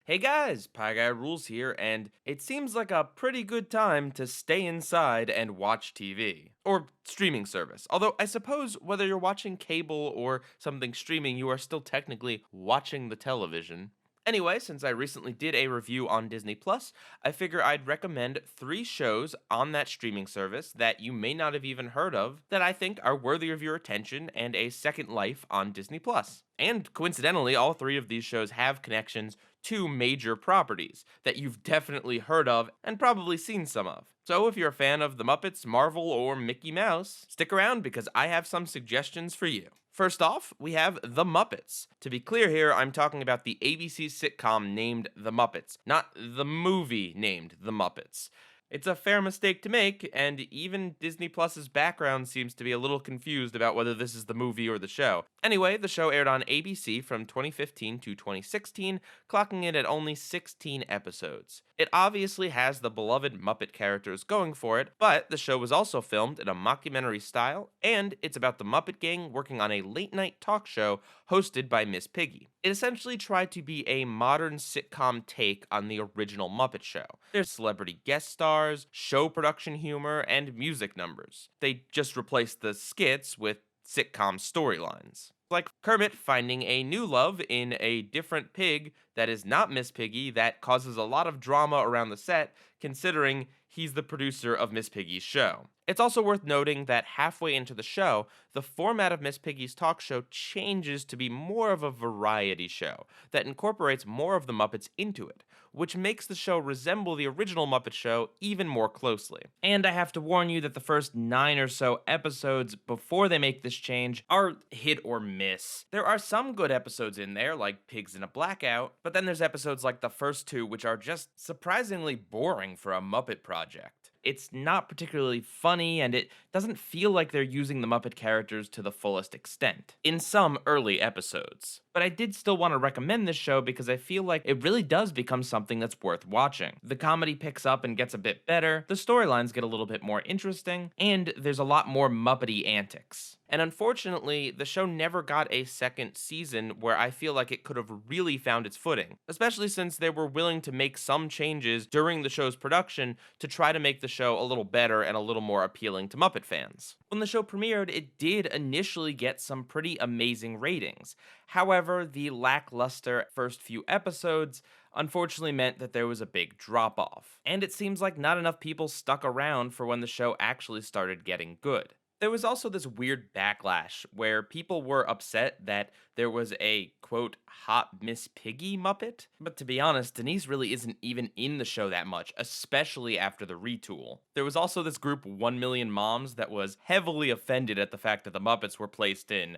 Hey guys, Pie Guy Rules here, and it seems like a pretty good time to stay inside and watch TV. Or streaming service. Although, I suppose whether you're watching cable or something streaming, you are still technically watching the television. Anyway, since I recently did a review on Disney Plus, I figure I'd recommend three shows on that streaming service that you may not have even heard of that I think are worthy of your attention and a second life on Disney Plus. And coincidentally, all three of these shows have connections to major properties that you've definitely heard of and probably seen some of. So if you're a fan of the Muppets, Marvel, or Mickey Mouse, stick around because I have some suggestions for you. First off, we have The Muppets. To be clear here, I'm talking about the ABC sitcom named The Muppets, not the movie named The Muppets. It's a fair mistake to make, and even Disney Plus's background seems to be a little confused about whether this is the movie or the show. Anyway, the show aired on ABC from 2015 to 2016, clocking in at only 16 episodes. It obviously has the beloved Muppet characters going for it, but the show was also filmed in a mockumentary style, and it's about the Muppet Gang working on a late night talk show hosted by Miss Piggy. It essentially tried to be a modern sitcom take on the original Muppet Show. There's celebrity guest stars, show production humor, and music numbers. They just replaced the skits with sitcom storylines. Like Kermit finding a new love in a different pig that is not Miss Piggy that causes a lot of drama around the set, considering he's the producer of Miss Piggy's show. It's also worth noting that halfway into the show, the format of Miss Piggy's talk show changes to be more of a variety show that incorporates more of the Muppets into it, which makes the show resemble the original Muppet Show even more closely. And I have to warn you that the first 9 or so episodes before they make this change are hit or miss. There are some good episodes in there, like Pigs in a Blackout, but then there's episodes like the first two, which are just surprisingly boring for a Muppet project. It's not particularly funny, and it doesn't feel like they're using the Muppet characters to the fullest extent in some early episodes. But I did still want to recommend this show because I feel like it really does become something that's worth watching. The comedy picks up and gets a bit better, the storylines get a little bit more interesting, and there's a lot more Muppety antics. And unfortunately, the show never got a second season where I feel like it could have really found its footing, especially since they were willing to make some changes during the show's production to try to make the show a little better and a little more appealing to Muppet fans. When the show premiered, it did initially get some pretty amazing ratings. However, the lackluster first few episodes unfortunately meant that there was a big drop off, and it seems like not enough people stuck around for when the show actually started getting good. There was also this weird backlash where people were upset that there was a quote hot Miss Piggy Muppet. But to be honest, Denise really isn't even in the show that much, especially after the retool. There was also this group 1 Million Moms that was heavily offended at the fact that the Muppets were placed in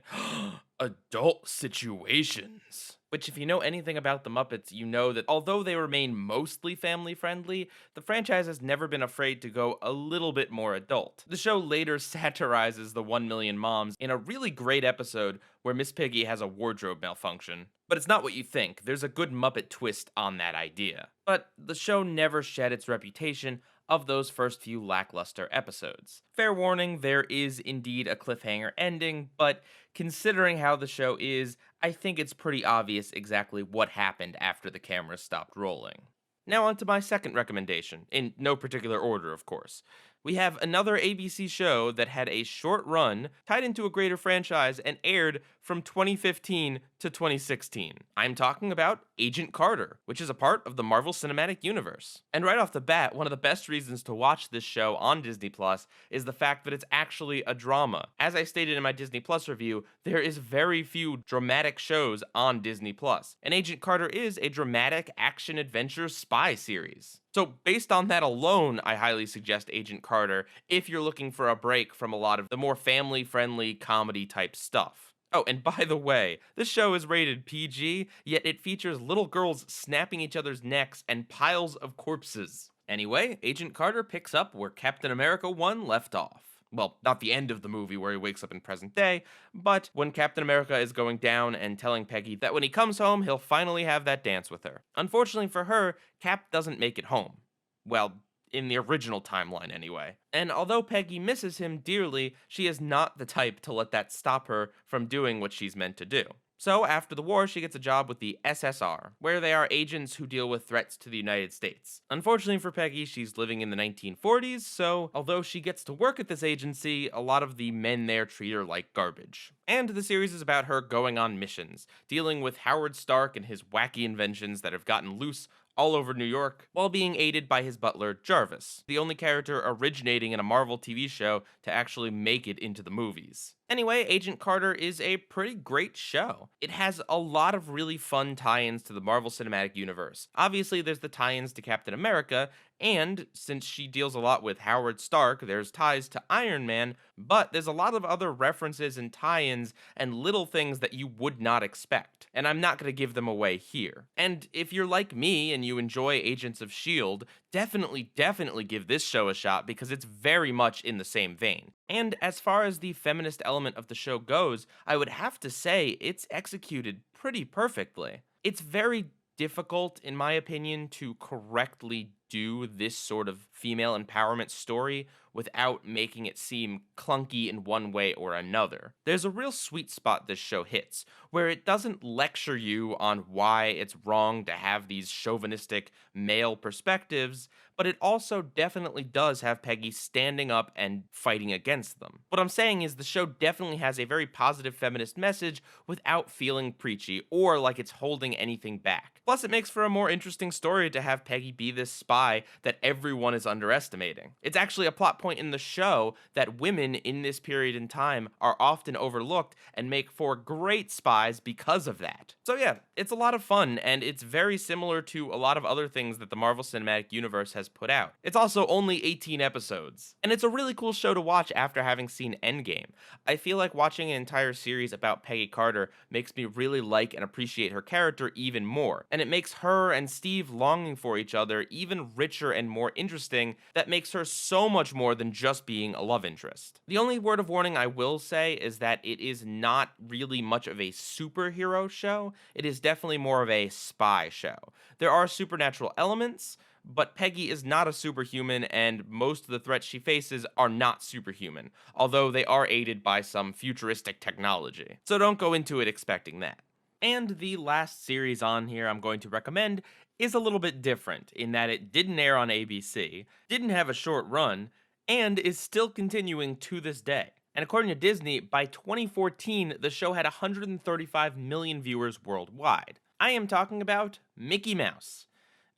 adult situations. Which, if you know anything about the Muppets, you know that although they remain mostly family friendly, the franchise has never been afraid to go a little bit more adult. The show later satirizes the 1 Million Moms in a really great episode where Miss Piggy has a wardrobe malfunction. But it's not what you think, there's a good Muppet twist on that idea. But the show never shed its reputation of those first few lackluster episodes. Fair warning, there is indeed a cliffhanger ending, but considering how the show is, I think it's pretty obvious exactly what happened after the cameras stopped rolling. Now on to my second recommendation, in no particular order, of course. We have another ABC show that had a short run, tied into a greater franchise, and aired from 2015 to 2016. I'm talking about Agent Carter, which is a part of the Marvel Cinematic Universe. And right off the bat, one of the best reasons to watch this show on Disney Plus is the fact that it's actually a drama. As I stated in my Disney Plus review, there is very few dramatic shows on Disney Plus, and Agent Carter is a dramatic action-adventure spy series. So based on that alone, I highly suggest Agent Carter if you're looking for a break from a lot of the more family-friendly comedy-type stuff. Oh, and by the way, this show is rated PG, yet it features little girls snapping each other's necks and piles of corpses. Anyway, Agent Carter picks up where Captain America 1 left off. Well, not the end of the movie where he wakes up in present day, but when Captain America is going down and telling Peggy that when he comes home, he'll finally have that dance with her. Unfortunately for her, Cap doesn't make it home. Well, in the original timeline anyway. And although Peggy misses him dearly, she is not the type to let that stop her from doing what she's meant to do. So, after the war, she gets a job with the SSR, where they are agents who deal with threats to the United States. Unfortunately for Peggy, she's living in the 1940s, so although she gets to work at this agency, a lot of the men there treat her like garbage. And the series is about her going on missions, dealing with Howard Stark and his wacky inventions that have gotten loose all over New York, while being aided by his butler, Jarvis, the only character originating in a Marvel TV show to actually make it into the movies. Anyway, Agent Carter is a pretty great show. It has a lot of really fun tie ins to the Marvel Cinematic Universe. Obviously, there's the tie ins to Captain America, and since she deals a lot with Howard Stark, there's ties to Iron Man, but there's a lot of other references and tie ins and little things that you would not expect. And I'm not going to give them away here. And if you're like me and you enjoy Agents of S.H.I.E.L.D., definitely give this show a shot because it's very much in the same vein. And as far as the feminist element of the show goes, I would have to say it's executed pretty perfectly. It's very difficult, in my opinion, to correctly do this sort of female empowerment story without making it seem clunky in one way or another. There's a real sweet spot this show hits, where it doesn't lecture you on why it's wrong to have these chauvinistic male perspectives, but it also definitely does have Peggy standing up and fighting against them. What I'm saying is the show definitely has a very positive feminist message without feeling preachy or like it's holding anything back. Plus, it makes for a more interesting story to have Peggy be this spy that everyone is underestimating. It's actually a plot point in the show that women in this period in time are often overlooked and make for great spies because of that. So yeah, it's a lot of fun, and it's very similar to a lot of other things that the Marvel Cinematic Universe has put out. It's also only 18 episodes, and it's a really cool show to watch after having seen Endgame. I feel like watching an entire series about Peggy Carter makes me really like and appreciate her character even more, and it makes her and Steve longing for each other even richer and more interesting. That makes her so much more than just being a love interest. The only word of warning I will say is that it is not really much of a superhero show. It is definitely more of a spy show. There are supernatural elements, but Peggy is not a superhuman, and most of the threats she faces are not superhuman, although they are aided by some futuristic technology. So don't go into it expecting that. And the last series on here I'm going to recommend is a little bit different in that it didn't air on ABC, didn't have a short run, and is still continuing to this day. And according to Disney, by 2014, the show had 135 million viewers worldwide. I am talking about Mickey Mouse.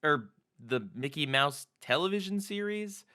The Mickey Mouse television series?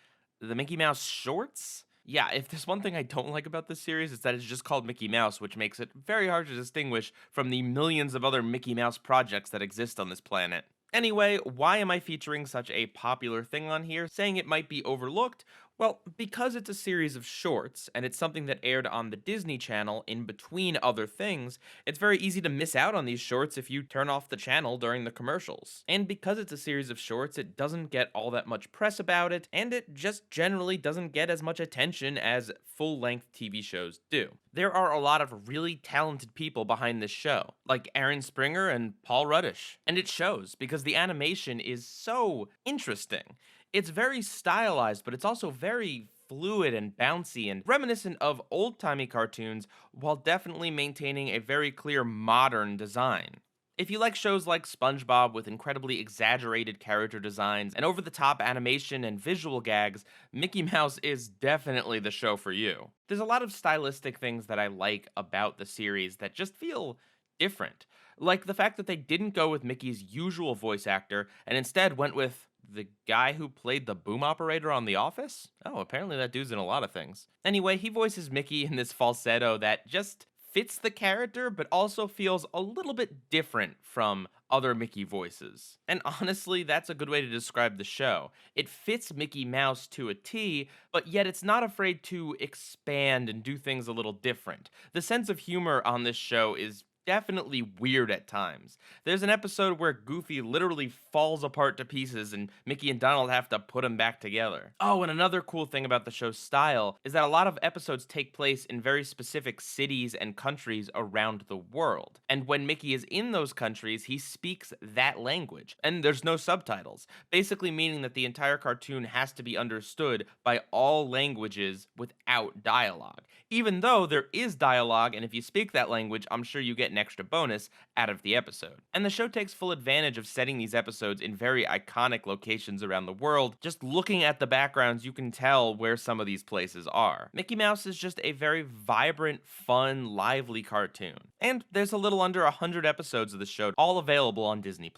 The Mickey Mouse shorts? Yeah, if there's one thing I don't like about this series, it's that it's just called Mickey Mouse, which makes it very hard to distinguish from the millions of other Mickey Mouse projects that exist on this planet. Anyway, why am I featuring such a popular thing on here, saying it might be overlooked? Well, because it's a series of shorts, and it's something that aired on the Disney Channel in between other things, it's very easy to miss out on these shorts if you turn off the channel during the commercials. And because it's a series of shorts, it doesn't get all that much press about it, and it just generally doesn't get as much attention as full-length TV shows do. There are a lot of really talented people behind this show, like Aaron Springer and Paul Ruddish, and it shows because the animation is so interesting. It's very stylized, but it's also very fluid and bouncy and reminiscent of old-timey cartoons while definitely maintaining a very clear modern design. If you like shows like SpongeBob with incredibly exaggerated character designs and over-the-top animation and visual gags, Mickey Mouse is definitely the show for you. There's a lot of stylistic things that I like about the series that just feel different. Like the fact that they didn't go with Mickey's usual voice actor and instead went with the guy who played the boom operator on The Office? Oh, apparently that dude's in a lot of things. Anyway, he voices Mickey in this falsetto that just fits the character, but also feels a little bit different from other Mickey voices. And honestly, that's a good way to describe the show. It fits Mickey Mouse to a T, but yet it's not afraid to expand and do things a little different. The sense of humor on this show is definitely weird at times. There's an episode where Goofy literally falls apart to pieces and Mickey and Donald have to put him back together. Oh, and another cool thing about the show's style is that a lot of episodes take place in very specific cities and countries around the world. And when Mickey is in those countries, he speaks that language. And there's no subtitles, basically meaning that the entire cartoon has to be understood by all languages without dialogue. Even though there is dialogue, and if you speak that language, I'm sure you get an an extra bonus out of the episode. And the show takes full advantage of setting these episodes in very iconic locations around the world. Just looking at the backgrounds, you can tell where some of these places are. Mickey Mouse is just a very vibrant, fun, lively cartoon. And there's a little under 100 episodes of the show, all available on Disney+.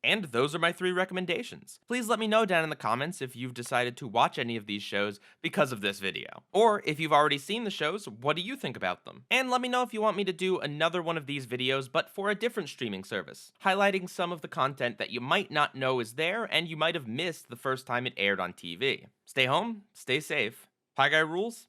And those are my 3 recommendations. Please let me know down in the comments if you've decided to watch any of these shows because of this video. Or if you've already seen the shows, what do you think about them? And let me know if you want me to do another one of these videos, but for a different streaming service, highlighting some of the content that you might not know is there and you might have missed the first time it aired on TV. Stay home, stay safe. Pie Guy rules,